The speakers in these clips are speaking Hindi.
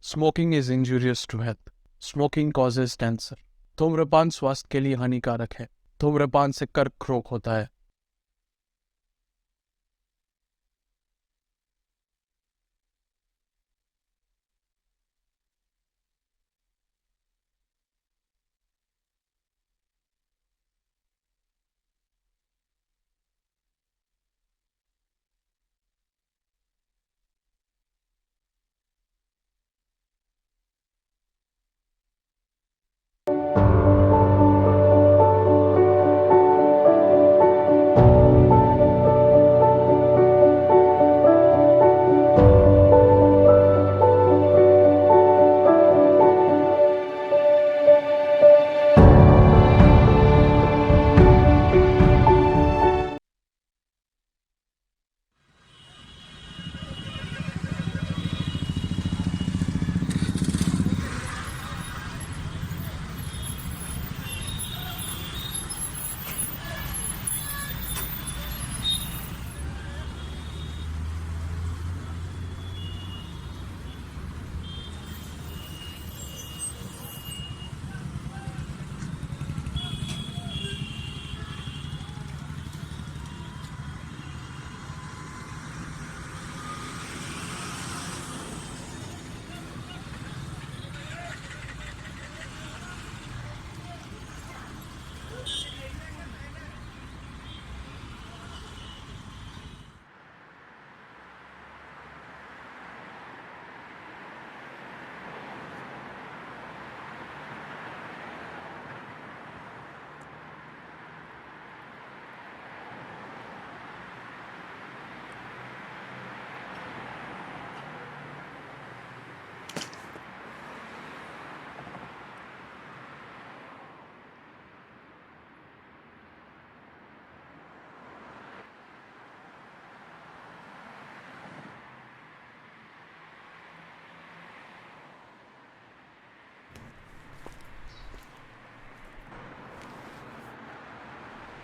Smoking is injurious to health. Smoking causes cancer. धूम्रपान स्वास्थ्य के लिए हानिकारक है। धूम्रपान से कर्क रोग होता है।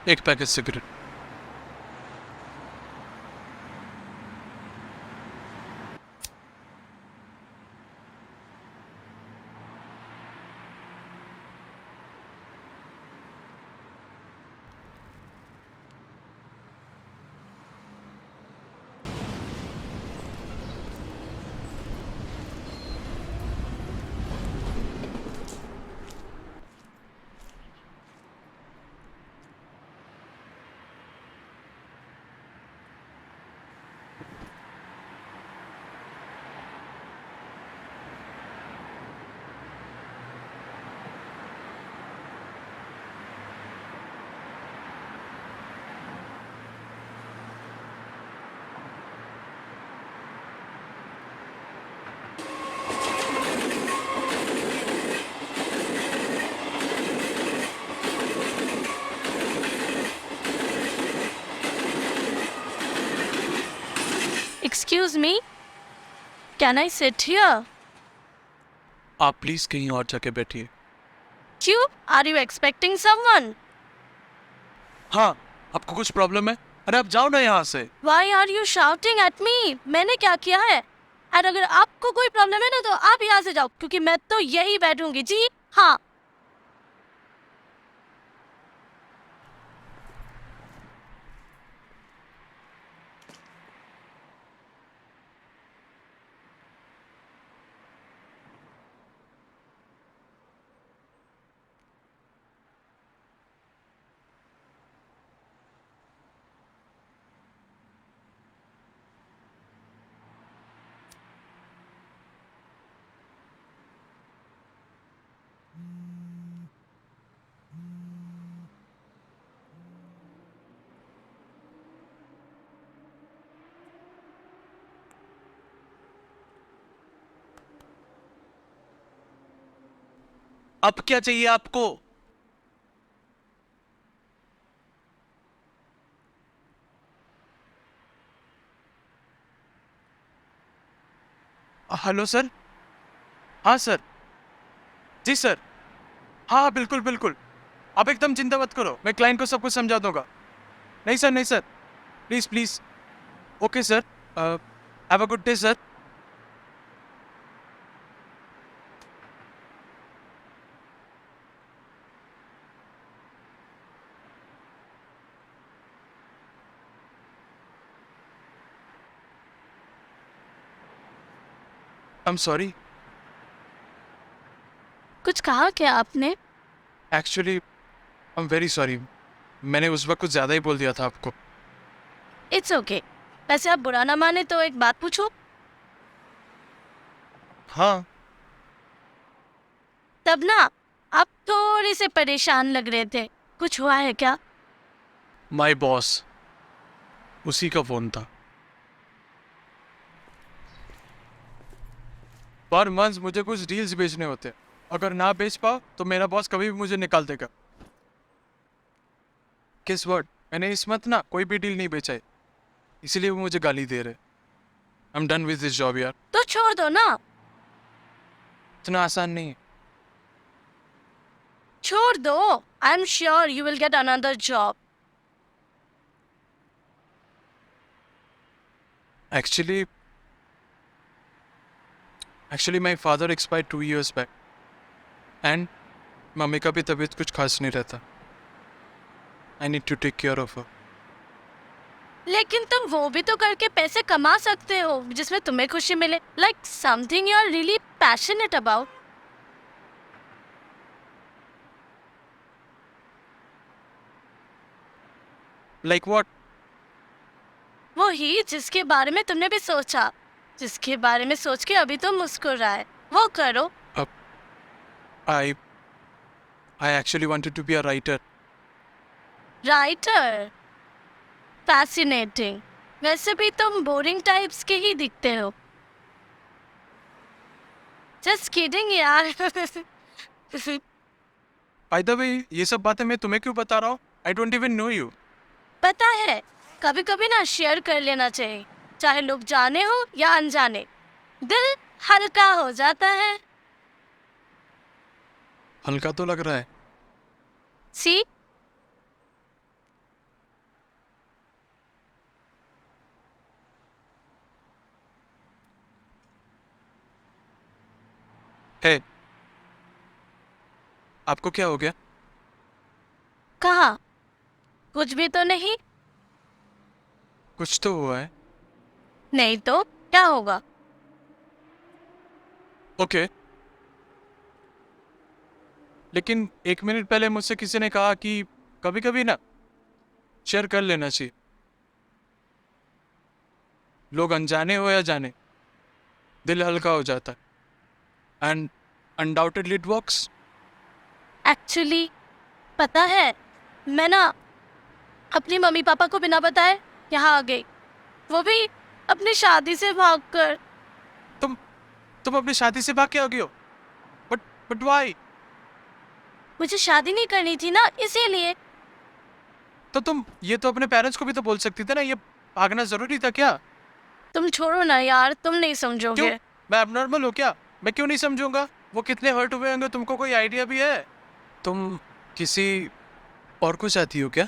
एक packet cigarette. Excuse me, can I sit here? आप प्लीज कहीं और जाके बैठिए। क्यों? Are you expecting someone? हाँ, आपको कुछ प्रॉब्लम है? अरे आप जाओ ना यहाँ से। Why are you shouting at me? मैंने क्या किया है? और अगर आपको कोई प्रॉब्लम है ना तो आप यहाँ से जाओ, क्योंकि मैं तो यही बैठूंगी। जी हाँ। अब क्या चाहिए आपको? Hello sir. हाँ सर। जी सर। हाँ बिल्कुल बिल्कुल। आप एकदम चिंता मत करो, मैं क्लाइंट को सब कुछ समझा दूंगा। नहीं सर, नहीं sir, please please. Okay sir, have a good day sir. I am sorry. कुछ कहा क्या आपने? Actually I am very sorry. मैंने उस वक्त कुछ ज़्यादा ही बोल दिया था आपको. It's okay. वैसे आप बुरा ना माने तो एक बात पूछूं? हाँ. तब ना आप थोड़े से परेशान लग रहे थे. कुछ हुआ है क्या? माय बॉस, उसी का फ़ोन था. पर मंथ मुझे कुछ डील्स बेचने होते हैं. अगर ना बेच पाओ तो मेरा बॉस कभी भी मुझे निकाल देगा. किस वर्ड, मैंने इस मंथ ना कोई भी डील नहीं बेचा है, इसीलिए वो मुझे गाली दे रहे. I am done with this job यार. तो छोड़ दो ना. इतना आसान नहीं है. छोड़ दो. I am sure you will get another job. Actually my father expired 2 years back and mummy का भी तबीयत कुछ खास नहीं रहता. I need to take care of her. लेकिन तुम वो भी तो करके पैसे कमा सकते हो जिसमें तुम्हें खुशी मिले. Like something you are really passionate about. Like what? वो ही जिसके बारे में तुमने भी सोचा, जिसके बारे में सोच के अभी तुम मुस्कुराए, वो करो. I actually wanted to be a writer. Writer? Fascinating. वैसे भी तुम बोरिंग टाइप्स के ही दिखते हो. जस्ट किडिंग यार. बाय द वे, ये सब बातें मैं तुम्हें क्यों बता रहा हूँ? I don't even know you. पता है, कभी कभी ना शेयर कर लेना चाहिए, चाहे लोग जाने हो या अनजाने. दिल हल्का हो जाता है. हल्का तो लग रहा है. सी. है, आपको क्या हो गया? कहा? कुछ भी तो नहीं. कुछ तो हुआ है. नहीं तो क्या होगा? ओके. लेकिन 1 मिनट पहले मुझसे किसी ने कहा कि कभी कभी ना शेयर कर लेना चाहिए. लोग अनजाने हो या जाने, दिल हल्का हो जाता है. And undoubtedly it works. Actually पता है, मैं ना अपनी मम्मी पापा को बिना बताए यहाँ आ गई, वो भी अपनी शादी से भागकर. तुम अपनी शादी से भाग के आ गई हो? But why? मुझे शादी नहीं करनी थी ना, इसीलिए. तो तुम ये तो अपने पेरेंट्स को भी तो बोल सकती थे ना. ये भागना जरूरी था क्या? तुम छोड़ो ना यार, तुम नहीं क्यों? समझोगे. मैं एबनॉर्मल हूँ क्या? मैं क्यों नहीं समझूंगा? वो कितने हर्ट हुए होंगे तुमको कोई आइडिया भी है? तुम किसी और को चाहती हो क्या?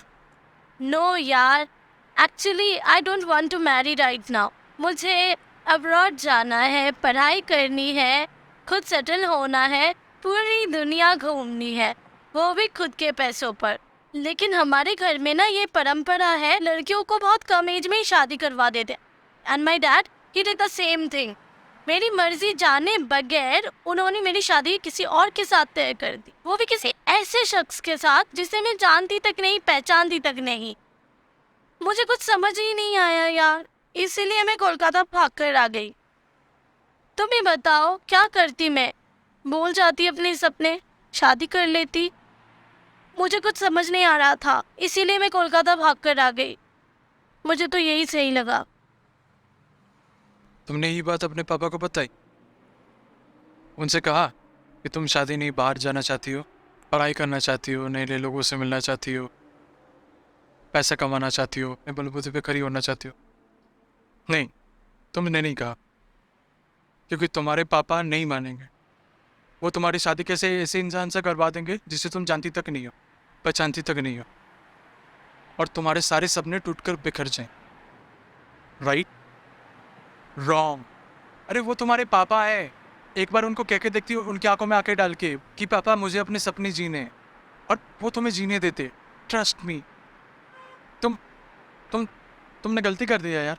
नो यार, actually I don't want to marry right now. मुझे अब्रॉड जाना है, पढ़ाई करनी है, खुद सेटल होना है, पूरी दुनिया घूमनी है, वो भी खुद के पैसों पर. लेकिन हमारे घर में ना ये परंपरा है, लड़कियों को बहुत कम एज में ही शादी करवा देते. And my dad he did the same thing. मेरी मर्जी जाने बगैर उन्होंने मेरी शादी किसी और के साथ तय कर दी, वो भी किसी ऐसे शख्स के साथ जिसे मैं जानती तक नहीं, पहचानती तक नहीं. मुझे कुछ समझ ही नहीं आया यार, इसीलिए मैं कोलकाता भाग कर आ गई. तुम ही बताओ क्या करती मैं? भूल जाती अपने सपने, शादी कर लेती. मुझे कुछ समझ नहीं आ रहा था, इसीलिए मैं कोलकाता भाग कर आ गई. मुझे तो यही सही लगा. तुमने ये बात अपने पापा को बताई? उनसे कहा कि तुम शादी नहीं, बाहर जाना चाहती हो, पढ़ाई करना चाहती हो, नए नए लोगों से मिलना चाहती हो, पैसा कमाना चाहती हो, अपने बलबूते पे खड़ी होना चाहती हो? नहीं, तुमने नहीं कहा, क्योंकि तुम्हारे पापा नहीं मानेंगे. वो तुम्हारी शादी कैसे ऐसे इंसान से करवा देंगे जिसे तुम जानती तक नहीं हो, पहचानती तक नहीं हो, और तुम्हारे सारे सपने टूटकर बिखर जाएं. राइट? रॉन्ग. अरे वो तुम्हारे पापा है. एक बार उनको कह के देखती हो उनकी आंखों में आंखें डाल के कि पापा मुझे अपने सपने जीने हैं, और वो तुम्हें जीने देते. Trust me. तुम तुम तुमने गलती कर दिया यार.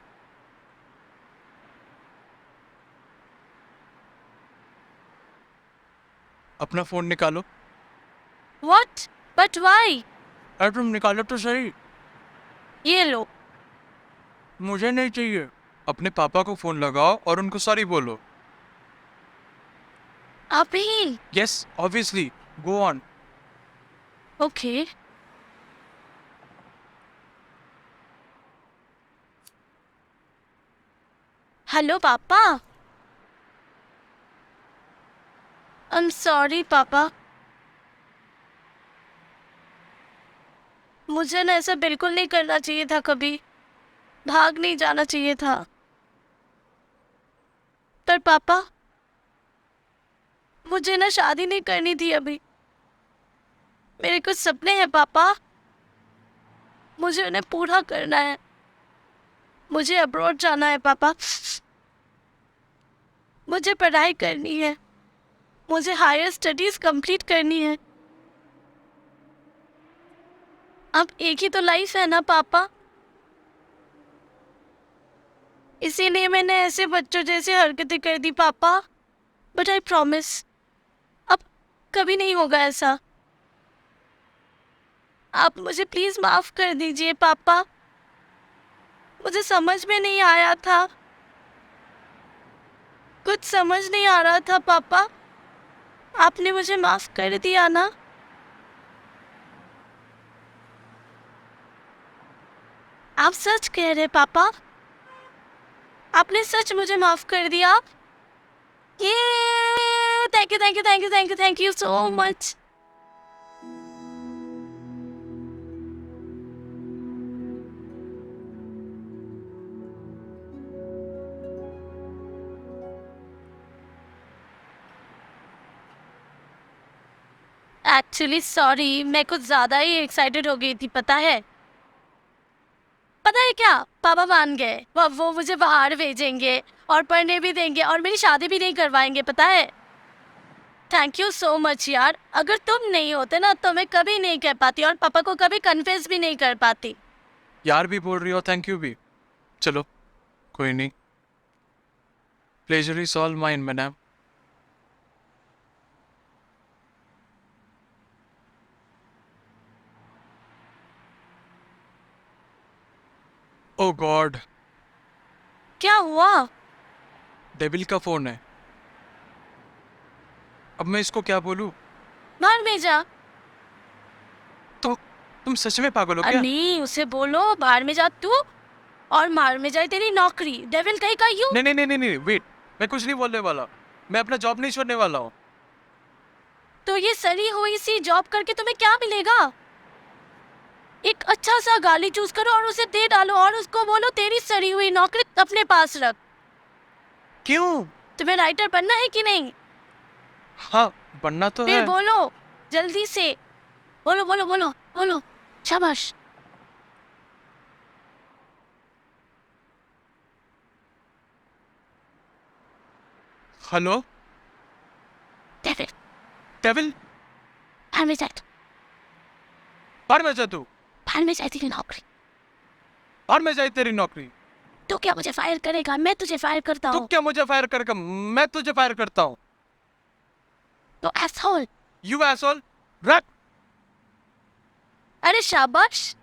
अपना फ़ोन निकालो। What? But why? अरे तुम निकालो तो सही। ये लो। मुझे नहीं चाहिए। अपने पापा को फ़ोन लगाओ और उनको सॉरी बोलो। अभी? Yes, obviously. Go on. Okay. Hello पापा। I'm sorry पापा। मुझे ना ऐसा बिल्कुल नहीं करना चाहिए था कभी। भाग नहीं जाना चाहिए था। पर पापा, मुझे ना शादी नहीं करनी थी अभी। मेरे कुछ सपने हैं पापा, मुझे उन्हें पूरा करना है। मुझे अब्रॉड जाना है पापा। मुझे पढ़ाई करनी है। मुझे हायर स्टडीज कंप्लीट करनी है। अब एक ही तो लाइफ है ना पापा, इसीलिए मैंने ऐसे बच्चों जैसे हरकतें कर दी पापा। बट आई प्रॉमिस, अब कभी नहीं होगा ऐसा। आप मुझे प्लीज माफ कर दीजिए पापा। मुझे समझ में नहीं आया था, कुछ समझ नहीं आ रहा था पापा। आपने मुझे माफ कर दिया ना? आप सच कह रहे पापा? आपने सच मुझे माफ कर दिया? ये thank you thank you thank you thank you thank you so much. Actually sorry, मैं कुछ ज़्यादा ही एक्साइटेड हो गई थी, पता है। पता है क्या, पापा मान गए। वो मुझे बाहर भेजेंगे और पढ़ने भी देंगे और मेरी शादी भी नहीं करवाएंगे, पता है। थैंक यू सो मच यार। अगर तुम नहीं होते ना तो मैं कभी नहीं कह पाती और पापा को कभी कन्फेस भी नहीं कर पाती। यार भी बोल रही हो, थैंक यू भी। चलो, कोई नहीं। Pleasure is all mine madam. Oh God, क्या हुआ? डेविल का फ़ोन है। अब मैं इसको क्या बोलूँ? बाहर भेजा। तो तुम सच में पागल हो क्या? नहीं, उसे बोलो बाहर में जा तू, और मार में जाए तेरी नौकरी। डेविल कहीं का यू। नहीं नहीं नहीं नहीं नहीं, वेट। मैं कुछ नहीं बोलने वाला। मैं अपना जॉब नहीं छोड़ने वाला हूँ। तो ये सड़ी हुई सी जॉब करके तुम्हें क्या मिलेगा? एक अच्छा सा गाली चूज करो और उसे दे डालो और उसको बोलो तेरी सड़ी हुई नौकरी अपने पास रख। क्यों? तुम्हें राइटर बनना है कि नहीं? हाँ, बनना तो फिर है। बोलो जल्दी से। बोलो बोलो बोलो बोलो। शाबाश। Hello David, devil. बाहर में जाए। बाहर में जा तू। बाहर में जाए तेरी नौकरी। बाहर में जाए तेरी नौकरी। तो क्या मुझे फायर करेगा? मैं तुझे फायर करता तू हूँ। क्या मुझे फायर करेगा? मैं तुझे फायर करता हूँ। तो एसहोल। You asshole. रख। अरे शाबाश,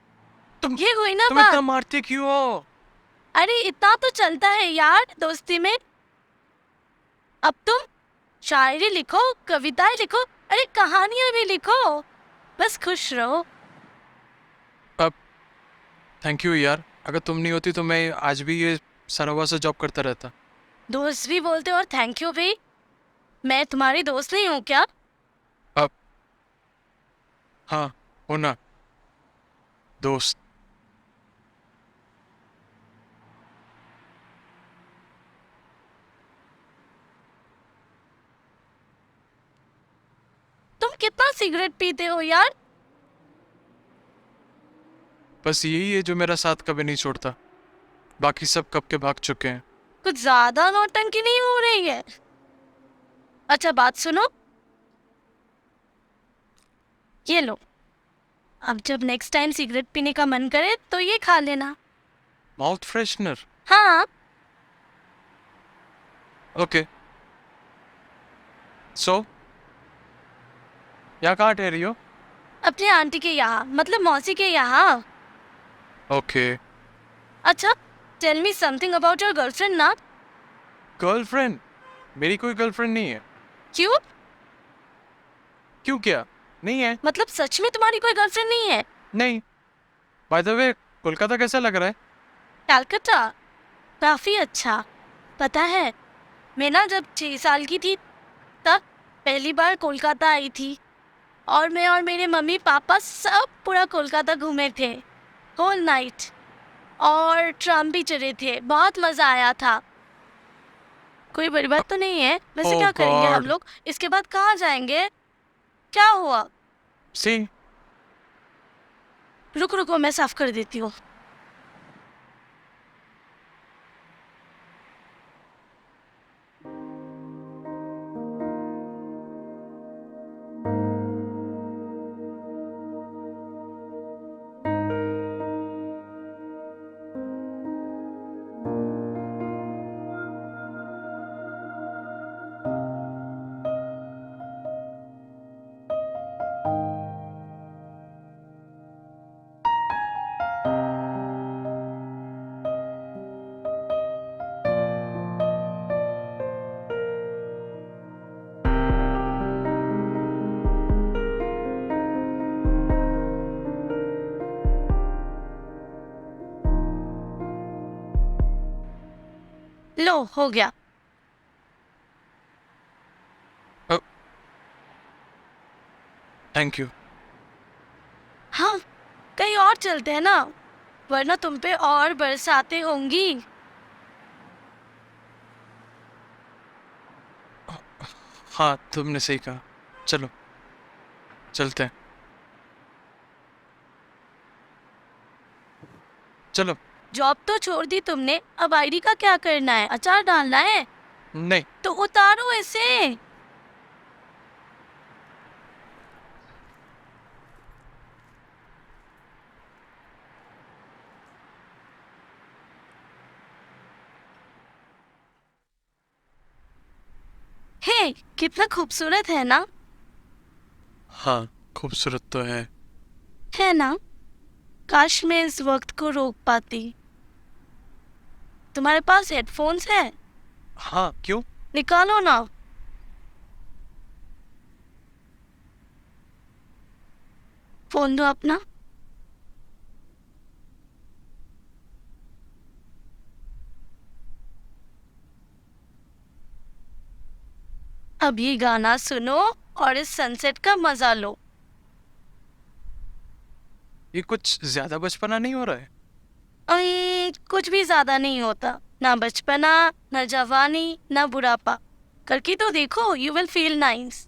तुम ये हुई ना तुम बात। इतना मारते क्यों हो? अरे इतना तो चलता है यार दोस्ती में। अब तुम शायरी लिखो, कविताएं लिखो, अरे कहानियां भी लिखो, बस खुश रहो। अब थैंक यू यार। अगर तुम नहीं होती तो मैं आज भी ये सरावा से जॉब करता रहता। दोस्त भी बोलते हो और थैंक यू भी। मैं तुम्हारी दोस्त नहीं हूँ क्या? अब हाँ, हो ना, दोस्त। तुम कितना सिगरेट पीते हो यार? बस यही है जो मेरा साथ कभी नहीं छोड़ता। बाकी सब कब के भाग चुके हैं। कुछ ज्यादा नौटंकी नहीं हो रही है? अच्छा बात सुनो, ये लो। अब जब नेक्स्ट टाइम सिगरेट पीने का मन करे तो ये खा लेना। Mouth freshener. हाँ। ओके। सो यहाँ कहाँ ठहरी हो? अपने आंटी के यहाँ, मतलब मौसी के यहाँ। ओके। अच्छा, tell me something about your girlfriend ना। गर्लफ्रेंड? मेरी कोई गर्लफ्रेंड नहीं है। क्यों? क्यों, क्या नहीं है? मतलब सच में तुम्हारी कोई गर्लफ्रेंड नहीं है? नहीं। बाय द वे, कोलकाता कैसा लग रहा है? कलकत्ता काफ़ी अच्छा। पता है, मैं ना जब 6 साल की थी तब पहली बार कोलकाता आई थी, और मैं और मेरे मम्मी पापा सब पूरा कोलकाता घूमे थे, होल नाइट, और ट्राम भी चढ़े थे। बहुत मज़ा आया था। कोई बड़ी बात तो नहीं है। वैसे Oh क्या करेंगे हम God. लोग इसके बाद? कहाँ जाएंगे? क्या हुआ? सी। रुको रुको, मैं साफ कर देती हूँ। लो, हो गया। Thank you. हाँ, कहीं और चलते हैं ना, वरना तुम पे और बरसातें होंगी। हाँ, तुमने सही कहा। चलो चलते हैं। चलो। जॉब तो छोड़ दी तुमने, अब आईडी का क्या करना है? अचार डालना है? नहीं। तो उतारो इसे। हे, कितना खूबसूरत है ना? हाँ, खूबसूरत तो है ना? काश मैं इस वक्त को रोक पाती। तुम्हारे पास हेडफोन्स है? हाँ, क्यों? निकालो ना। फोन दो अपना। अब ये गाना सुनो और इस सनसेट का मजा लो। ये कुछ ज्यादा बचपना नहीं हो रहा है? कुछ भी ज्यादा नहीं होता, ना बचपना, ना जवानी, ना बुढ़ापा। करके तो देखो, you will feel nice.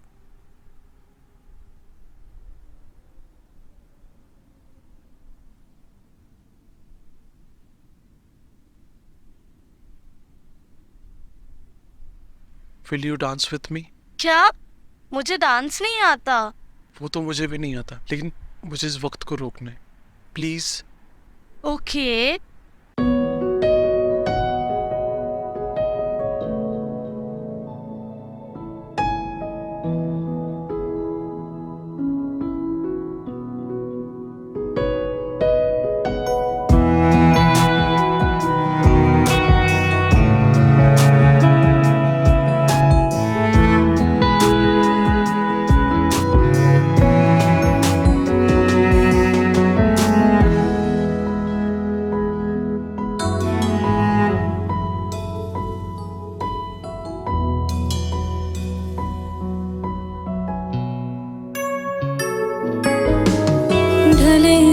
Will you dance with me? क्या? मुझे डांस नहीं आता। वो तो मुझे भी नहीं आता, लेकिन मुझे इस वक्त को रोकना है, प्लीज। ओके।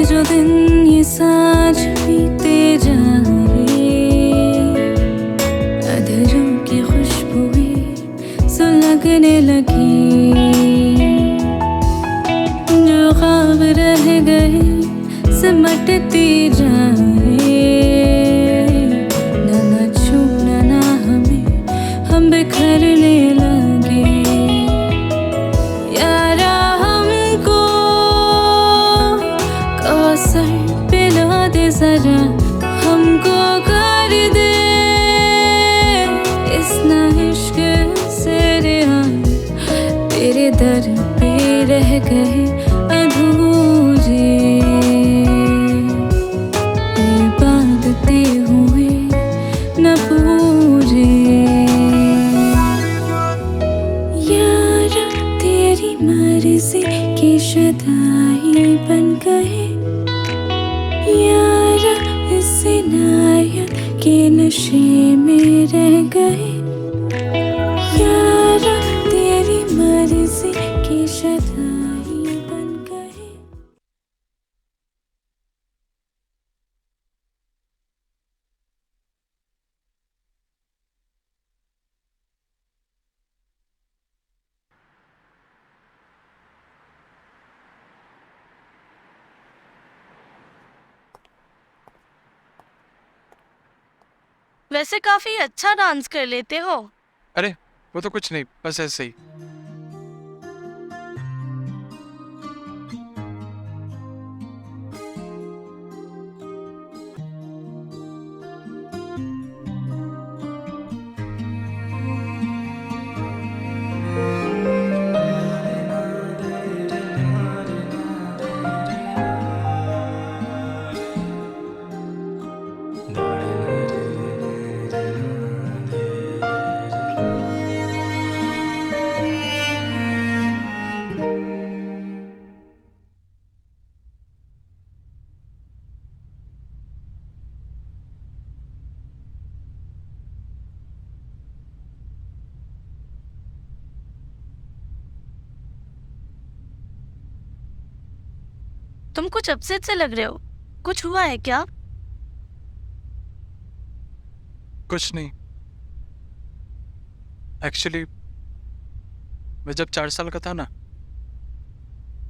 जो दिन ये साँझ बीते जाए, अधरों की खुशबू सुलगने लगी, जो ख्वाब रह गए सिमटती जाए, न छूना ना हमें, हम बिखरने लगे। यारा हमको कौसर पिला दे जरा, हमको कर दे इस इश्क से रिहा, तेरे दर पे रह गए। रहे अधूरे, इबादतें हुए न पूरे। यारा तेरी मर्जी के शदाई बन गए, यारा इस इनायत के नशे में रह गए, यारा तेरी मर्जी के शदाई बन गए। वैसे काफी अच्छा डांस कर लेते हो। अरे वो तो कुछ नहीं, बस ऐसे ही। तुम कुछ अपसेट से लग रहे हो, कुछ हुआ है क्या? कुछ नहीं। एक्चुअली मैं जब 4 साल का था ना,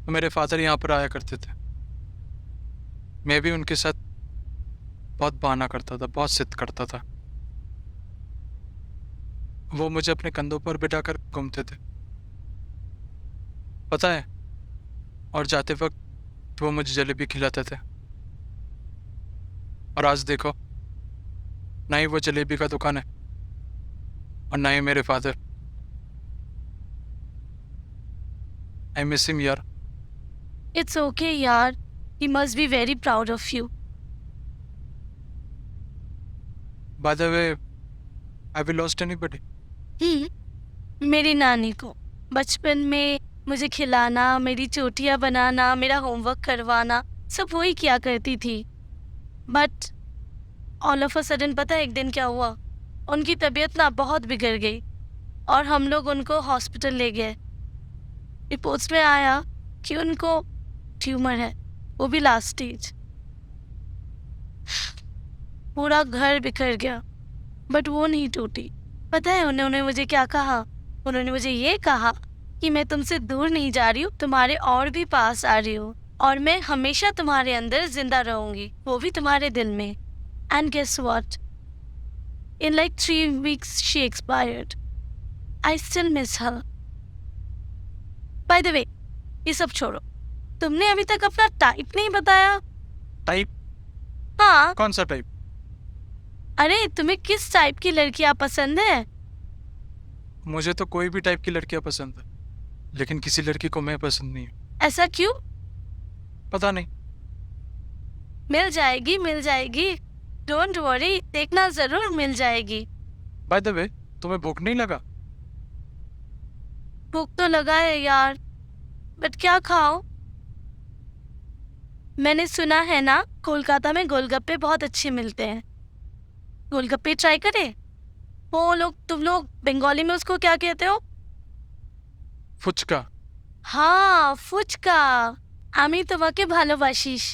तो मेरे फादर यहाँ पर आया करते थे। मैं भी उनके साथ बहुत बहाना करता था, बहुत जिद करता था। वो मुझे अपने कंधों पर बिठाकर घूमते थे, पता है। और जाते वक्त वो मुझे जलेबी खिलाते थे। और आज देखो, ना ही वो जलेबी का दुकान है और ना ही मेरे फादर। आई मिस हिम यार। इट्स ओके यार, he must be very proud of you. Bye the way, have you lost anybody? मेरी नानी को बचपन में मुझे खिलाना, मेरी चोटियाँ बनाना, मेरा होमवर्क करवाना, सब वही किया करती थी। But all of a sudden पता है एक दिन क्या हुआ? उनकी तबीयत ना बहुत बिगड़ गई और हम लोग उनको हॉस्पिटल ले गए। रिपोर्ट्स में आया कि उनको ट्यूमर है, वो भी लास्ट स्टेज। पूरा घर बिखर गया, बट वो नहीं टूटी। पता है उन्होंने मुझे क्या कहा? उन्होंने मुझे ये कहा कि मैं तुमसे दूर नहीं जा रही हूँ, तुम्हारे और भी पास आ रही हूँ, और मैं हमेशा तुम्हारे अंदर जिंदा रहूंगी, वो भी तुम्हारे दिल में। And guess what? In like 3 weeks she expired. I still miss her. By the way, ये सब छोड़ो, तुमने अभी तक अपना टाइप नहीं बताया। टाइप? हाँ, कौन सा टाइप? अरे तुम्हें किस टाइप की लड़कियां पसंद है? मुझे तो कोई भी टाइप की लड़कियां पसंद है, लेकिन किसी लड़की को मैं पसंद नहीं हूँ। ऐसा क्यों? पता नहीं। मिल जाएगी, मिल जाएगी, डोंट वरी, देखना जरूर मिल जाएगी। बाय द वे, तुम्हें भूख नहीं लगा? भूख तो लगा है यार, बट क्या खाओ? मैंने सुना है ना कोलकाता में गोलगप्पे बहुत अच्छे मिलते हैं। गोलगप्पे ट्राई करें? वो लोग, तुम लोग बंगाली में उसको क्या कहते हो? फुचका। हाँ, ফুচকা। আমি তোমাকে ভালোবাসিস।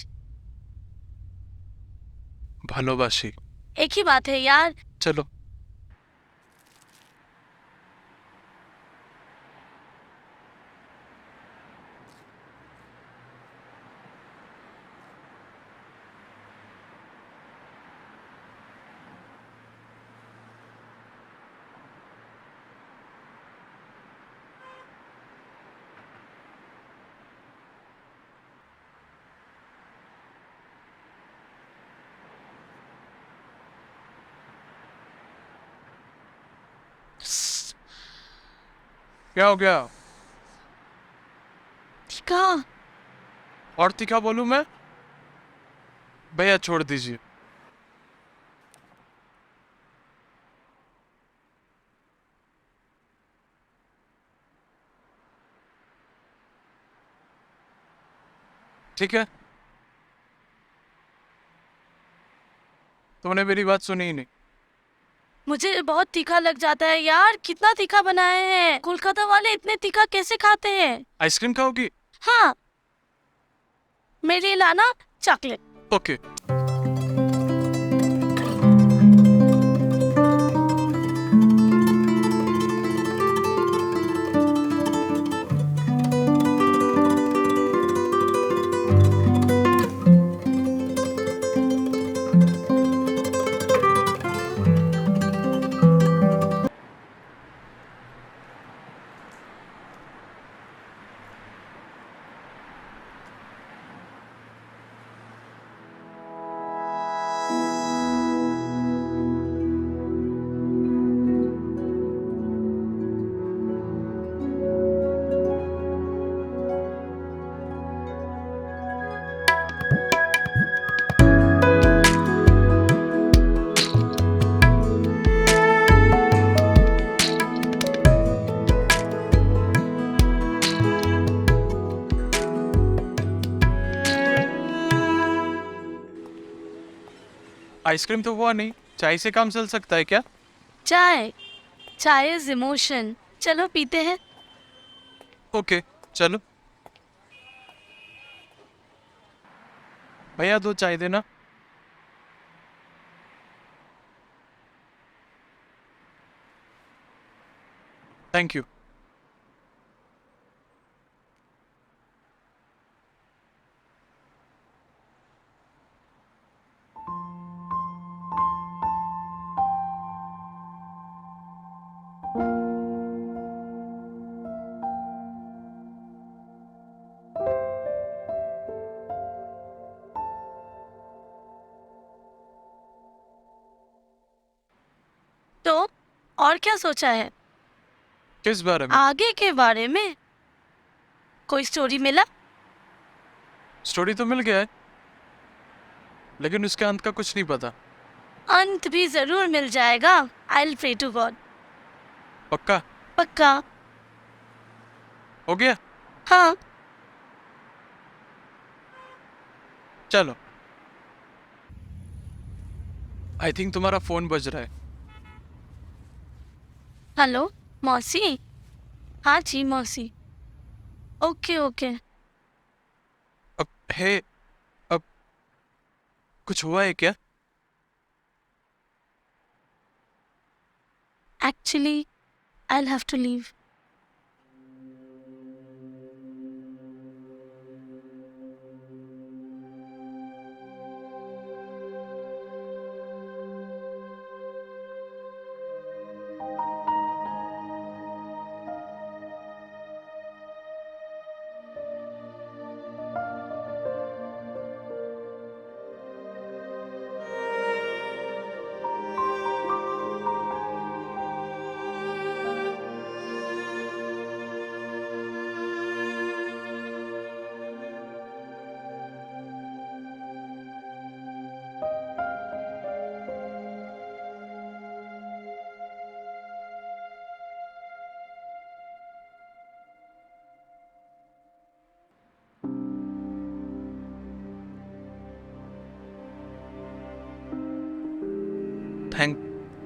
ভালোবাসি। एक ही बात है यार। चलो। क्या हो गया? तीखा। और तीखा बोलूं मैं? भैया छोड़ दीजिए। ठीक है, तुमने मेरी बात सुनी ही नहीं। मुझे बहुत तीखा लग जाता है यार, कितना तीखा बनाए हैं। कोलकाता वाले इतने तीखा कैसे खाते हैं? आइसक्रीम खाओगी? हाँ, मेरे लिए लाना चॉकलेट। ओके। आइसक्रीम तो हुआ नहीं, चाय से काम चल सकता है क्या? चाय, चाय इज इमोशन। चलो पीते हैं। ओके, चलो। भैया 2 चाय देना। Thank you. तो और क्या सोचा है किस बारे में? आगे के बारे में? कोई स्टोरी मिला? स्टोरी तो मिल गया है, लेकिन उसके अंत का कुछ नहीं पता। अंत भी जरूर मिल जाएगा। I will pray to God. पक्का? पक्का। हो गया? हाँ। चलो। आई थिंक तुम्हारा फोन बज रहा है। हेलो मौसी। हाँ जी मौसी। Okay okay. अब है, अब कुछ हुआ है क्या? Actually I will have to leave.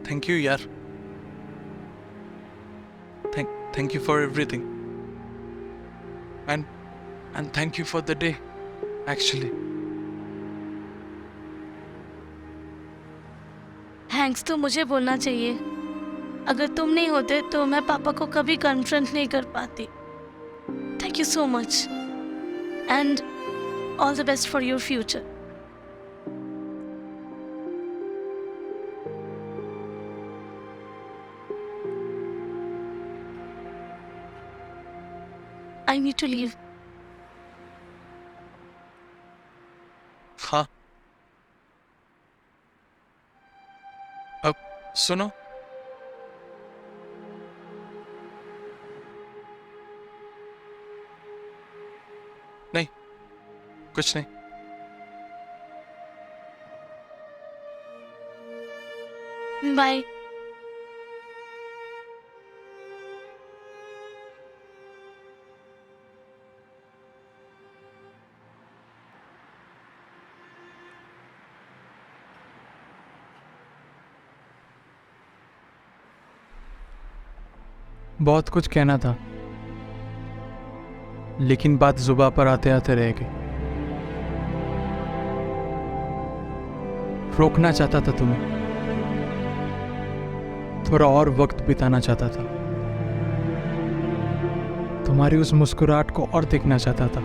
Thank you यार। Thank you for everything, and thank you for the day actually. Thanks तो मुझे बोलना चाहिए। अगर तुम नहीं होते तो मैं पापा को कभी कन्फ्रंट नहीं कर पाती। Thank you so much and all the best for your future. I need to leave. हाँ, अब सुनो, नहीं, कुछ नहीं। बाय। बहुत कुछ कहना था, लेकिन बात जुबां पर आते आते रह गई। रोकना चाहता था तुम्हें, थोड़ा और वक्त बिताना चाहता था, तुम्हारी उस मुस्कुराहट को और देखना चाहता था,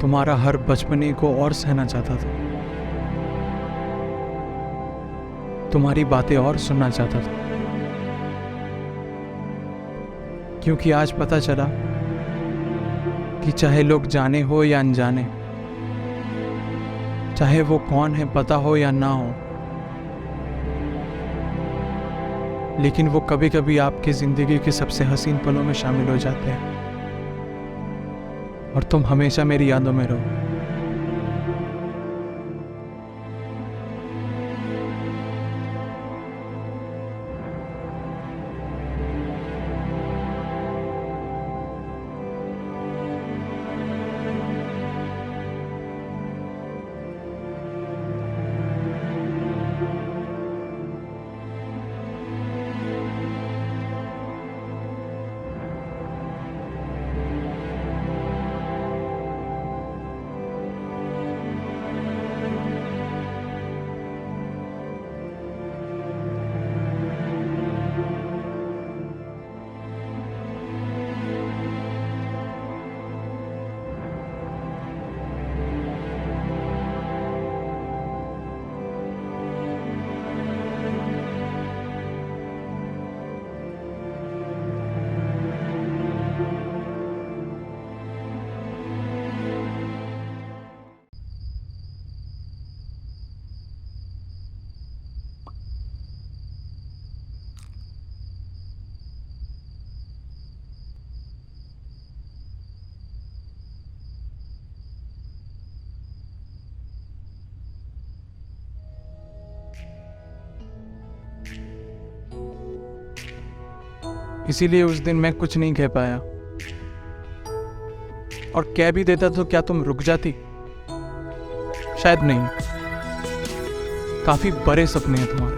तुम्हारा हर बचपने को और सहना चाहता था, तुम्हारी बातें और सुनना चाहता था। क्योंकि आज पता चला कि चाहे लोग जाने हो या अनजाने, चाहे वो कौन है पता हो या ना हो, लेकिन वो कभी कभी आपकी जिंदगी के सबसे हसीन पलों में शामिल हो जाते हैं और तुम हमेशा मेरी यादों में रहो। इसीलिए उस दिन मैं कुछ नहीं कह पाया, और कह भी देता तो क्या तुम रुक जाती? शायद नहीं। काफी बड़े सपने हैं तुम्हारे,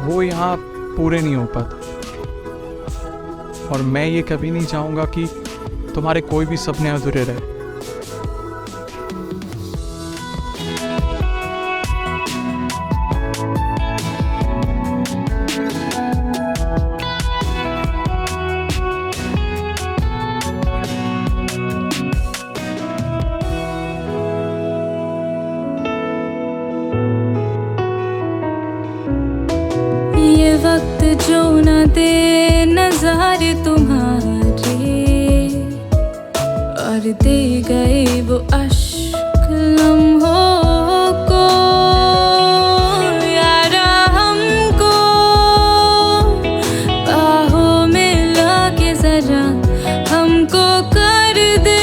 वो यहाँ पूरे नहीं हो पाते, और मैं ये कभी नहीं चाहूंगा कि तुम्हारे कोई भी सपने अधूरे रहे। ये वक्त जो न दे नजारे तुम्हारे, और दे गए वो अश्क लम्हों को, यारा हमको बाहों में लाके जरा हमको कर दे